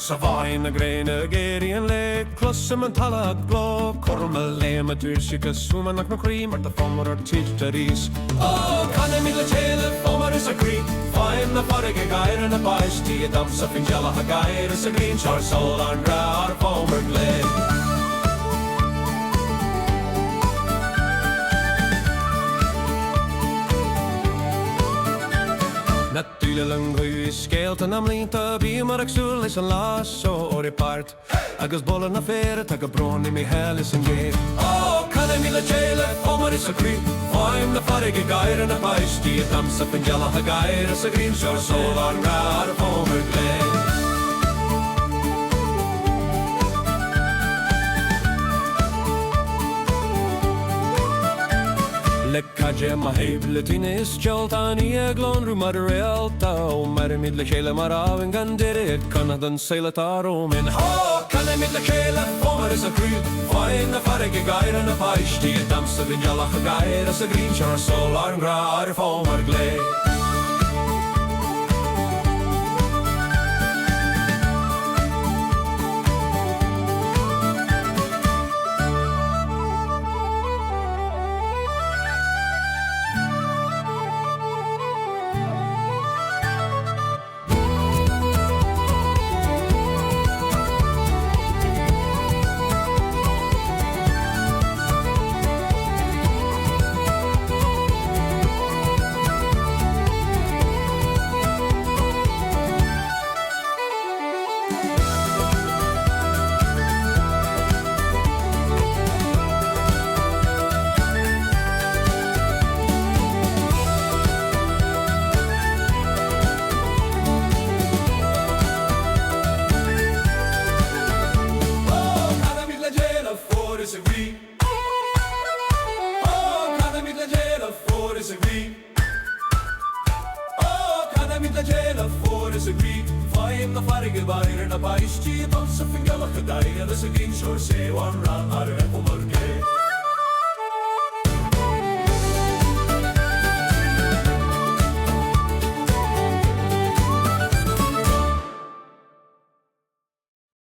Sa bháinne gréine éirí le Cloisim talamh gló Cormal léime dúirsigh súmanach na chrí mar de fomar ar títe rís. Ó canna mí le téile fomar is a chrí Fáim na farige gaiire na baistí a damsa fin gealach a gaiire sa grín seir sol an gra ar fomar glé. Natúile lang chuú scéalta am línta bí mar agsúil leis an lásó ó part agus bolla na féra tá go bronna mí hell is an géad. Ó canna mí le téile fomar is a chrí Fáim na farige gaiire na baistí a damsa fin gealach a gaiire sa grín seir sol an gra ar fomar glé. Le cadje ma hebele tine is tjaltani e glonru mar realta o mar mid le chéile mar avin gandere kann dan sele tarom in ha kann mid le chéile fomar is a grú fáin na farige gaiire na baistí damsa vinjalach a gaiire sa grín seir sol an gra ar fomar glé. Fáim na farige gaiire na baistí a damsa fin gealach a gaiire sa grín seir sé an ran ar fomar glé.